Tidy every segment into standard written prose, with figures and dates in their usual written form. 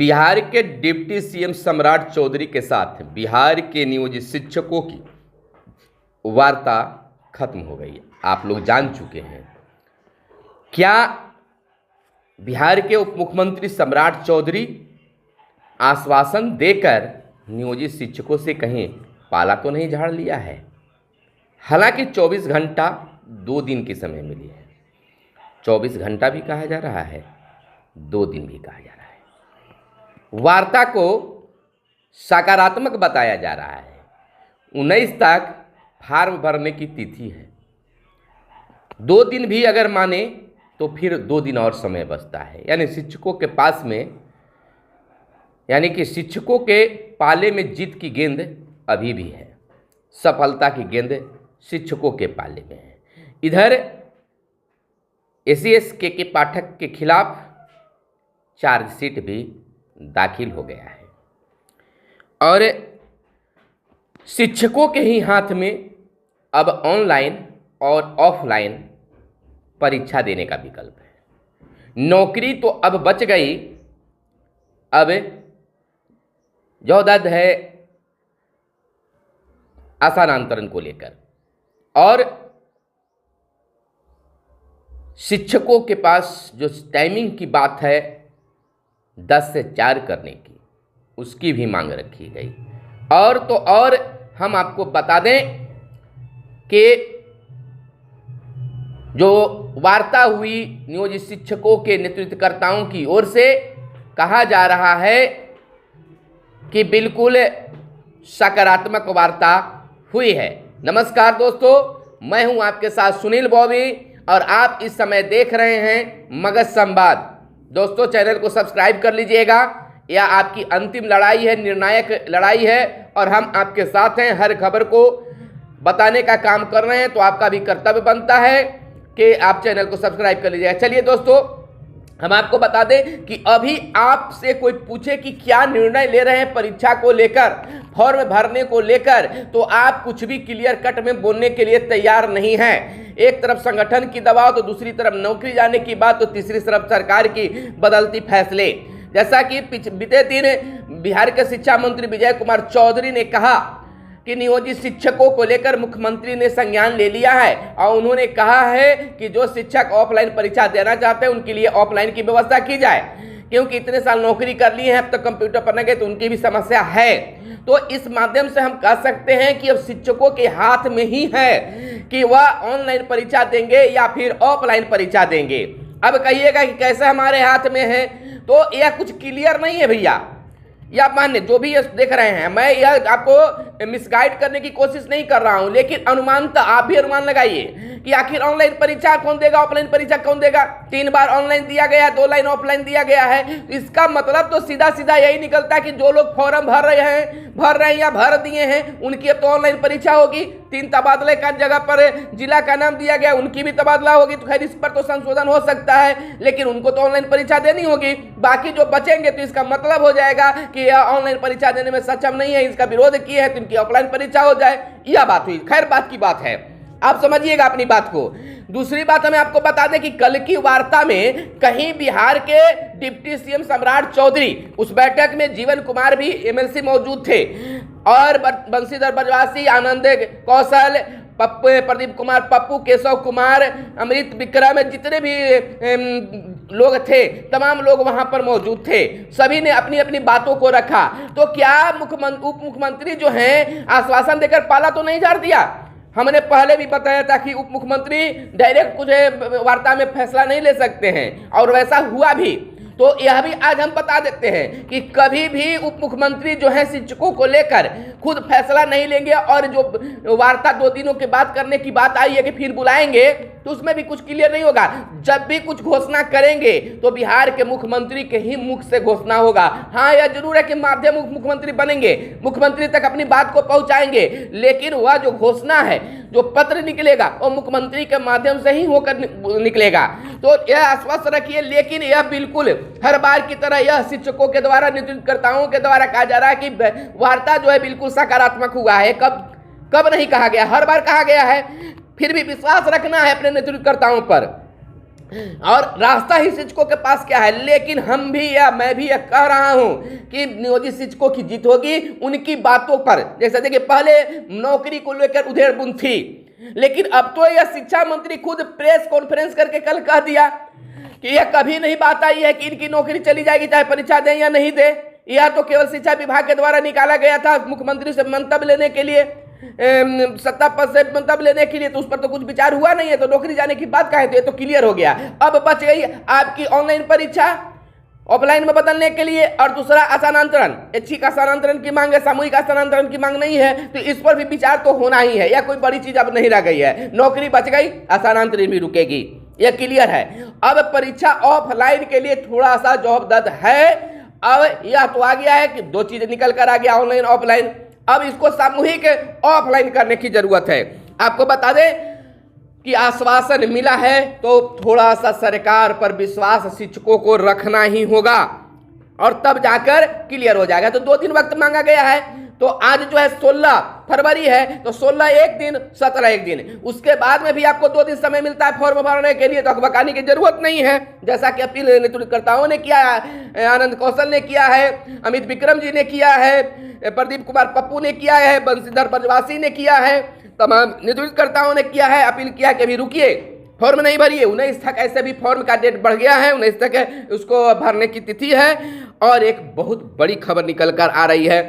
बिहार के deputy CM सम्राट चौधरी के साथ बिहार के नियोजित शिक्षकों की वार्ता खत्म हो गई। आप लोग जान चुके हैं। क्या बिहार के उप मुख्यमंत्री सम्राट चौधरी आश्वासन देकर नियोजित शिक्षकों से कहीं पाला तो नहीं झाड़ लिया है? हालांकि 24 घंटा 2 दिन की समय मिली है। 24 घंटा भी कहा जा रहा है, 2 दिन भी कहा जा रहा है। वार्ता को सकारात्मक बताया जा रहा है। 19 तक फार्म भरने की तिथि है। 2 दिन भी अगर माने तो फिर 2 दिन और समय बचता है। यानी शिक्षकों के पास में, यानी कि शिक्षकों के पाले में जीत की गेंद अभी भी है। सफलता की गेंद शिक्षकों के पाले में है। इधर एसीएस के पाठक के खिलाफ चार्जशीट भी दाखिल हो गया है और शिक्षकों के ही हाथ में अब ऑनलाइन और ऑफलाइन परीक्षा देने का विकल्प है। नौकरी तो अब बच गई, अब जौदद है स्थानांतरण को लेकर। और शिक्षकों के पास जो टाइमिंग की बात है 10 से 4 करने की, उसकी भी मांग रखी गई। और तो और हम आपको बता दें कि जो वार्ता हुई नियोजित शिक्षकों के नेतृत्वकर्ताओं की ओर से, कहा जा रहा है कि बिल्कुल सकारात्मक वार्ता हुई है। नमस्कार दोस्तों, मैं हूं आपके साथ सुनील बॉबी और आप इस समय देख रहे हैं मगध संवाद। दोस्तों, चैनल को सब्सक्राइब कर लीजिएगा। यह आपकी अंतिम लड़ाई है, निर्णायक लड़ाई है और हम आपके साथ हैं। हर खबर को बताने का काम कर रहे हैं, तो आपका भी कर्तव्य बनता है कि आप चैनल को सब्सक्राइब कर लीजिएगा। चलिए दोस्तों, हम आपको बता दें कि अभी आपसे कोई पूछे कि क्या निर्णय ले रहे हैं परीक्षा को लेकर, फॉर्म भरने को लेकर, तो आप कुछ भी क्लियर कट में बोलने के लिए तैयार नहीं हैं। एक तरफ संगठन की दबाव, तो दूसरी तरफ नौकरी जाने की बात, तो तीसरी तरफ सरकार की बदलती फैसले। जैसा कि बीते दिन बिहार के शिक्षा मंत्री विजय कुमार चौधरी ने कहा कि नियोजित शिक्षकों को लेकर मुख्यमंत्री ने संज्ञान ले लिया है और उन्होंने कहा है कि जो शिक्षक ऑफलाइन परीक्षा देना चाहते हैं उनके लिए ऑफलाइन की व्यवस्था की जाए, क्योंकि इतने साल नौकरी कर लिए हैं, अब तक कंप्यूटर पर न गए तो उनकी भी समस्या है। तो इस माध्यम से हम कह सकते हैं कि अब शिक्षकों के हाथ में ही है कि वह ऑनलाइन परीक्षा देंगे या फिर ऑफलाइन परीक्षा देंगे। अब कहिएगा कि कैसे हमारे हाथ में है, तो यह कुछ क्लियर नहीं है भैया। या मान्य जो भी ये देख रहे हैं, मैं यह आपको मिसगाइड करने की कोशिश नहीं कर रहा हूं, लेकिन अनुमान तो आप भी अनुमान लगाइए कि आखिर ऑनलाइन परीक्षा कौन देगा, ऑफलाइन परीक्षा कौन देगा। 3 बार ऑनलाइन दिया गया, 2 लाइन ऑफलाइन दिया गया है। इसका मतलब तो सीधा सीधा यही निकलता है कि जो लोग फॉर्म भर रहे हैं या भर दिए हैं, उनकी अब तो ऑनलाइन परीक्षा होगी। 3 तबादले का जगह पर जिला का नाम दिया गया, उनकी भी तबादला होगी। तो खैर इस पर तो संशोधन हो सकता है, लेकिन उनको तो ऑनलाइन परीक्षा देनी होगी। बाकी जो बचेंगे तो इसका मतलब हो जाएगा कि यह ऑनलाइन परीक्षा देने में सक्षम नहीं है, इसका विरोध किए हैं, तो इनकी ऑफलाइन परीक्षा हो जाए। यह बात हुई। खैर बात की बात है, आप समझिएगा अपनी बात को। दूसरी बात हमें आपको बता दें कि कल की वार्ता में कहीं बिहार के डिप्टी सीएम सम्राट चौधरी, उस बैठक में जीवन कुमार भी एमएलसी मौजूद थे और बंशीधर बजवासी, आनंद कौशल, प्रदीप कुमार पप्पू, केशव कुमार, अमृत विक्रम, जितने भी लोग थे, तमाम लोग वहां पर मौजूद थे। सभी ने अपनी अपनी बातों को रखा। तो क्या उप मुख्यमंत्री जो हैं आश्वासन देकर पाला तो नहीं झाड़ दिया? हमने पहले भी बताया था कि उप मुख्यमंत्री डायरेक्ट कुछ वार्ता में फैसला नहीं ले सकते हैं, और वैसा हुआ भी। तो यह भी आज हम बता देते हैं कि कभी भी उप मुख्यमंत्री जो है शिक्षकों को लेकर खुद फैसला नहीं लेंगे, और जो वार्ता 2 दिनों के बाद करने की बात आई है कि फिर बुलाएंगे, तो उसमें भी कुछ क्लियर नहीं होगा। जब भी कुछ घोषणा करेंगे तो बिहार के मुख्यमंत्री के ही मुख से घोषणा होगा। हाँ, यह जरूर है कि माध्यम मुख्यमंत्री बनेंगे, मुख्यमंत्री तक अपनी बात को पहुंचाएंगे, लेकिन वह जो घोषणा है, जो पत्र निकलेगा, वो मुख्यमंत्री के माध्यम से ही होकर निकलेगा। तो यह आश्वस्त रखिए। लेकिन यह बिल्कुल हर बार की तरह यह शिक्षकों के द्वारा, नेतृत्वकर्ताओं के द्वारा कहा जा रहा है कि वार्ता जो है बिल्कुल सकारात्मक हुआ है। कब नहीं कहा गया, हर बार कहा गया है। फिर भी विश्वास रखना है अपने नेतृत्वकर्ताओं पर। और रास्ता ही शिक्षकों के पास क्या है। लेकिन हम भी या मैं भी यह कह रहा हूं कि नियोजित शिक्षकों की जीत होगी उनकी बातों पर। जैसे देखिए, पहले नौकरी को लेकर उधेड़-बुन थी, लेकिन अब तो यह शिक्षा मंत्री खुद प्रेस कॉन्फ्रेंस करके कल कह दिया कि यह कभी नहीं बात आई है कि इनकी नौकरी चली जाएगी, चाहे परीक्षा दें या नहीं दे। यह तो केवल शिक्षा विभाग के द्वारा निकाला गया था मुख्यमंत्री से मंतव्य लेने के लिए, सत्ता पद से मंतव्य लेने के लिए, तो उस पर तो कुछ विचार हुआ नहीं है, तो नौकरी जाने की बात कहे, तो ये तो क्लियर हो गया। अब बच गई आपकी ऑनलाइन परीक्षा ऑफलाइन में बदलने के लिए, और दूसरा स्थानांतरण, ऐच्छिक स्थानांतरण की मांग है, सामूहिक स्थानांतरण की मांग नहीं है, तो इस पर भी विचार तो होना ही है। यह कोई बड़ी चीज अब नहीं रह गई है, नौकरी बच गई, स्थानांतरण भी रुकेगी, यह क्लियर है। अब परीक्षा ऑफलाइन के लिए थोड़ा सा जवाबदद है। अब यह तो आ गया है कि दो चीजें निकल कर आ गया, ऑनलाइन ऑफलाइन। अब इसको सामूहिक ऑफलाइन करने की जरूरत है। आपको बता दें कि आश्वासन मिला है, तो थोड़ा सा सरकार पर विश्वास शिक्षकों को रखना ही होगा, और तब जाकर क्लियर हो जाएगा। तो 2 दिन वक्त मांगा गया है, तो आज जो है 16 फरवरी है, तो 16 एक दिन, 17 एक दिन, उसके बाद में भी आपको 2 दिन समय मिलता है फॉर्म भरने के लिए, तो अखबाकानी की जरूरत नहीं है। जैसा कि अपील नेतृत्वकर्ताओं ने किया है, आनंद कौशल ने किया है, अमित विक्रम जी ने किया है, प्रदीप कुमार पप्पू ने किया है, बंशीधर ब्रजवासी ने किया है, तमाम नेतृत्वकर्ताओं ने किया है, अपील किया कि अभी रुकिए, फॉर्म नहीं भरिए। 19 तक ऐसे भी फॉर्म का डेट बढ़ गया है, 19 तक उसको भरने की तिथि है। और एक बहुत बड़ी खबर निकल कर आ रही है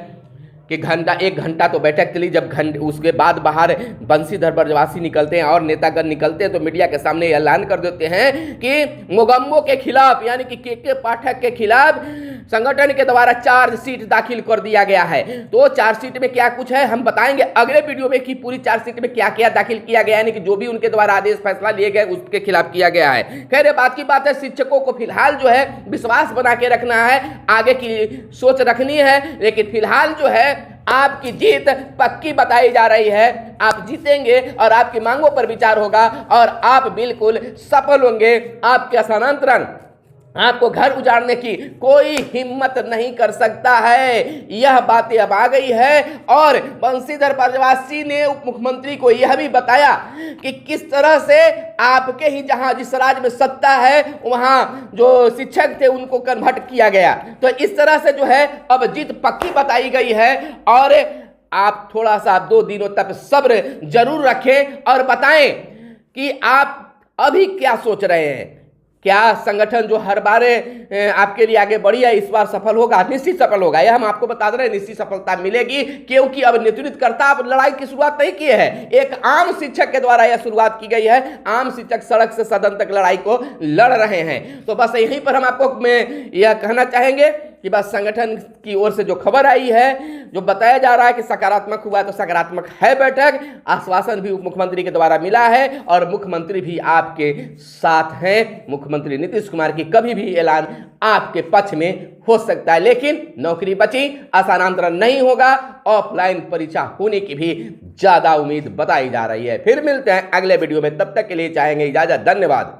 कि 1 घंटा तो बैठक चली, जब उसके बाद बाहर बंशीधर ब्रजवासी निकलते हैं और नेतागण निकलते हैं, तो मीडिया के सामने ऐलान कर देते हैं कि मोगम्बो के खिलाफ, यानी कि के पाठक के खिलाफ संगठन के द्वारा चार्जशीट दाखिल कर दिया गया है। तो चार्जशीट में क्या कुछ है हम बताएंगे अगले वीडियो में कि पूरी चार्जशीट में क्या क्या दाखिल किया गया, यानी कि जो भी उनके द्वारा आदेश फैसला लिए गए उसके खिलाफ किया गया है। खैर, ये बात की बात है, शिक्षकों को फिलहाल जो है विश्वास बना के रखना है, आगे की सोच रखनी है। लेकिन फिलहाल जो है आपकी जीत पक्की बताई जा रही है, आप जीतेंगे और आपकी मांगों पर विचार होगा और आप बिल्कुल सफल होंगे। आपके स्थानांतरण, आपको घर उजाड़ने की कोई हिम्मत नहीं कर सकता है, यह बातें अब आ गई है। और बंशीधर ब्रजवासी ने उप मुख्यमंत्री को यह भी बताया कि किस तरह से आपके ही जहां जिस राज्य में सत्ता है वहां जो शिक्षक थे उनको कन्वर्ट किया गया। तो इस तरह से जो है अब जीत पक्की बताई गई है। और आप थोड़ा सा 2 दिनों तक सब्र जरूर रखें और बताएं कि आप अभी क्या सोच रहे हैं। क्या संगठन जो हर बार आपके लिए आगे बढ़ी है इस बार सफल होगा? निश्चित सफल होगा, यह हम आपको बता दे रहे हैं, निश्चित सफलता मिलेगी। क्योंकि अब नेतृत्वकर्ता अब लड़ाई की शुरुआत नहीं किए हैं, एक आम शिक्षक के द्वारा यह शुरुआत की गई है। आम शिक्षक सड़क से सदन तक लड़ाई को लड़ रहे हैं। तो बस यहीं पर हम आपको यह कहना चाहेंगे कि बस संगठन की ओर से जो खबर आई है, जो बताया जा रहा है कि सकारात्मक हुआ, तो सकारात्मक है बैठक। आश्वासन भी उप मुख्यमंत्री के द्वारा मिला है और मुख्यमंत्री भी आपके साथ हैं। मुख्यमंत्री नीतीश कुमार की कभी भी ऐलान आपके पक्ष में हो सकता है, लेकिन नौकरी बची, स्थानांतरण नहीं होगा, ऑफलाइन परीक्षा होने की भी ज्यादा उम्मीद बताई जा रही है। फिर मिलते हैं अगले वीडियो में, तब तक के लिए चाहेंगे इजाजत। धन्यवाद।